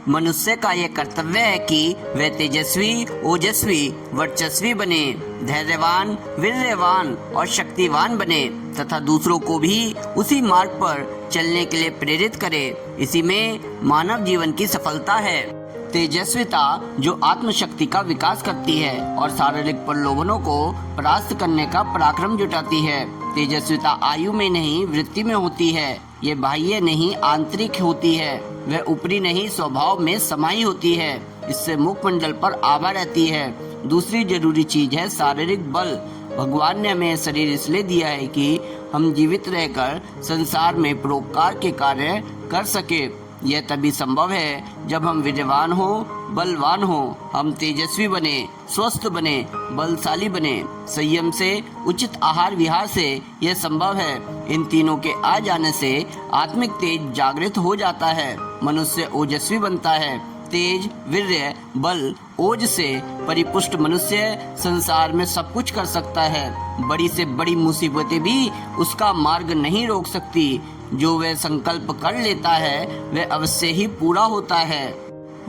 मनुष्य का यह कर्तव्य है कि वे तेजस्वी, ओजस्वी, वर्चस्वी बने, धैर्यवान, वीर्यवान और शक्तिवान बने तथा दूसरों को भी उसी मार्ग पर चलने के लिए प्रेरित करे। इसी में मानव जीवन की सफलता है। तेजस्विता जो आत्मशक्ति का विकास करती है और शारीरिक प्रलोभनों को परास्त करने का पराक्रम जुटाती है। तेजस्विता आयु में नहीं वृत्ति में होती है। ये बाह्य नहीं आंतरिक होती है। वह ऊपरी नहीं स्वभाव में समाई होती है। इससे मुखमंडल पर आभा रहती है। दूसरी जरूरी चीज है शारीरिक बल। भगवान ने हमें शरीर इसलिए दिया है कि हम जीवित रहकर संसार में परोपकार के कार्य कर सके। यह तभी संभव है जब हम वीर्यवान हो, बलवान हो, हम तेजस्वी बने, स्वस्थ बने, बलशाली बने। संयम से, उचित आहार विहार से यह संभव है। इन तीनों के आ जाने से आत्मिक तेज जागृत हो जाता है। मनुष्य ओजस्वी बनता है। तेज, वीर्य, बल, ओज से परिपुष्ट मनुष्य संसार में सब कुछ कर सकता है। बड़ी से बड़ी मुसीबतें भी उसका मार्ग नहीं रोक सकती। जो वह संकल्प कर लेता है वह अवश्य ही पूरा होता है।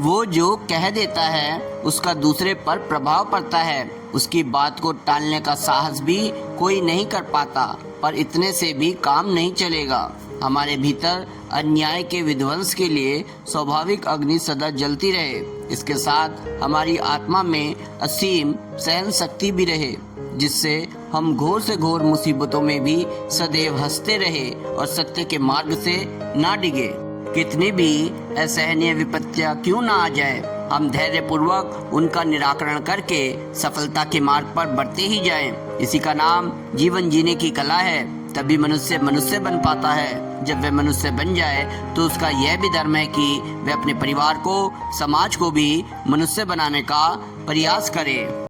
वो जो कह देता है उसका दूसरे पर प्रभाव पड़ता है। उसकी बात को टालने का साहस भी कोई नहीं कर पाता। पर इतने से भी काम नहीं चलेगा। हमारे भीतर अन्याय के विध्वंस के लिए स्वाभाविक अग्नि सदा जलती रहे। इसके साथ हमारी आत्मा में असीम सहन शक्ति भी रहे, जिससे हम घोर से घोर मुसीबतों में भी सदैव हंसते रहे और सत्य के मार्ग से ना डिगे। कितनी भी असहनीय विपत्तियां क्यों ना आ जाए, हम धैर्य पूर्वक उनका निराकरण करके सफलता के मार्ग पर बढ़ते ही जाएं। इसी का नाम जीवन जीने की कला है। तभी मनुष्य मनुष्य बन पाता है। जब वह मनुष्य बन जाए तो उसका यह भी धर्म है कि वह अपने परिवार को, समाज को भी मनुष्य बनाने का प्रयास करे।